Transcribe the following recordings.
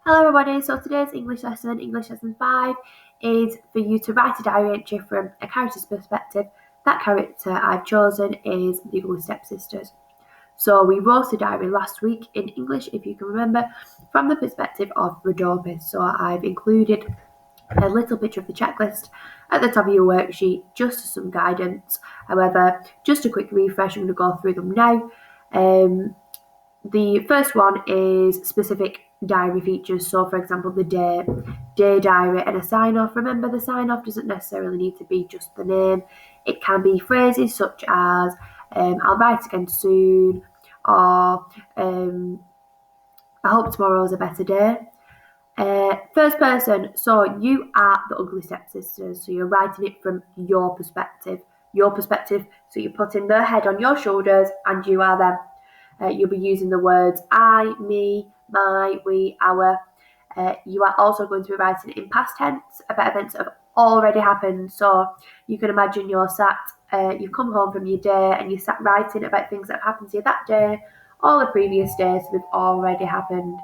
Hello everybody, so today's English lesson 5, is for you to write a diary entry from a character's perspective. That character I've chosen is the Ugly Stepsisters. So we wrote a diary last week in English, if you can remember, from the perspective of Rhodopis. So I've included a little picture of the checklist at the top of your worksheet just as some guidance. However, just a quick refresh, I'm going to go through them now. The first one is specific diary features. So, for example, the day diary and a sign-off. Remember, the sign-off doesn't necessarily need to be just the name. It can be phrases such as, I'll write again soon, or I hope tomorrow's a better day. First person, so you are the Ugly Stepsisters, so you're writing it from your perspective, so you're putting their head on your shoulders and you are them. You'll be using the words I, me, my, we, our. You are also going to be writing in past tense about events that have already happened. So you can imagine you're sat, you've come home from your day and you sat writing about things that have happened to you that day or the previous day, so they've already happened.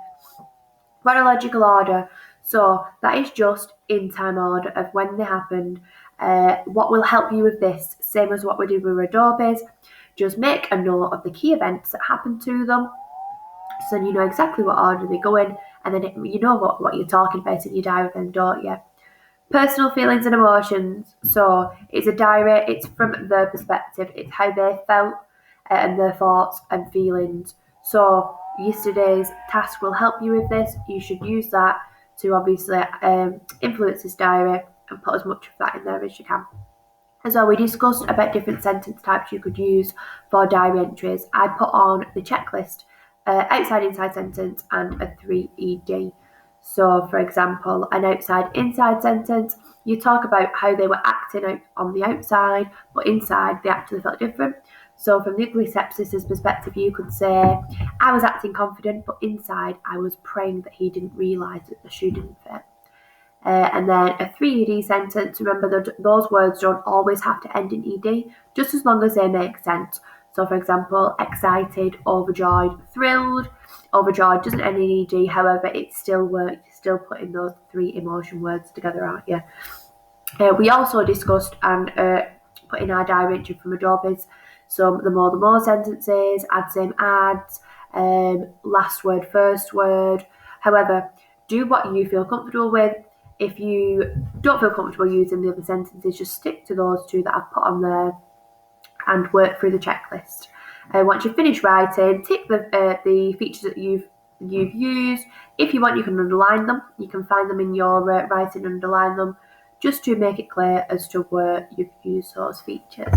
Chronological order, so that is just in time order of when they happened. What will help you with this, same as what we did with Rhodopis, just make a note of the key events that happened to them, so you know exactly what order they go in, and then you know what you're talking about in your diary then, don't you? Personal feelings and emotions, so it's a diary, it's from their perspective, it's how they felt and their thoughts and feelings. So yesterday's task will help you with this. You should use that to obviously influence this diary and put as much of that in there as you can. As well, we discussed about different sentence types you could use for diary entries. I put on the checklist, outside-inside sentence and a 3ED. So, for example, an outside-inside sentence, you talk about how they were acting out on the outside, but inside they actually felt different. So, from the Ugly Stepsister's perspective, you could say, I was acting confident, but inside I was praying that he didn't realise that the shoe didn't fit. And then a 3ED sentence, remember that those words don't always have to end in ED, just as long as they make sense. So, for example, excited, overjoyed, thrilled. Overjoyed doesn't end in ED, however, it still works. You're still putting those three emotion words together, aren't you? We also discussed and put in our diary entry from Rhodopis, so the more sentences, add same adds, last word, first word. However, do what you feel comfortable with. If you don't feel comfortable using the other sentences, just stick to those two that I've put on there and work through the checklist. Once you've finished writing, tick the features that you've used. If you want, you can underline them. You can find them in your writing and underline them, just to make it clear as to where you've used those features.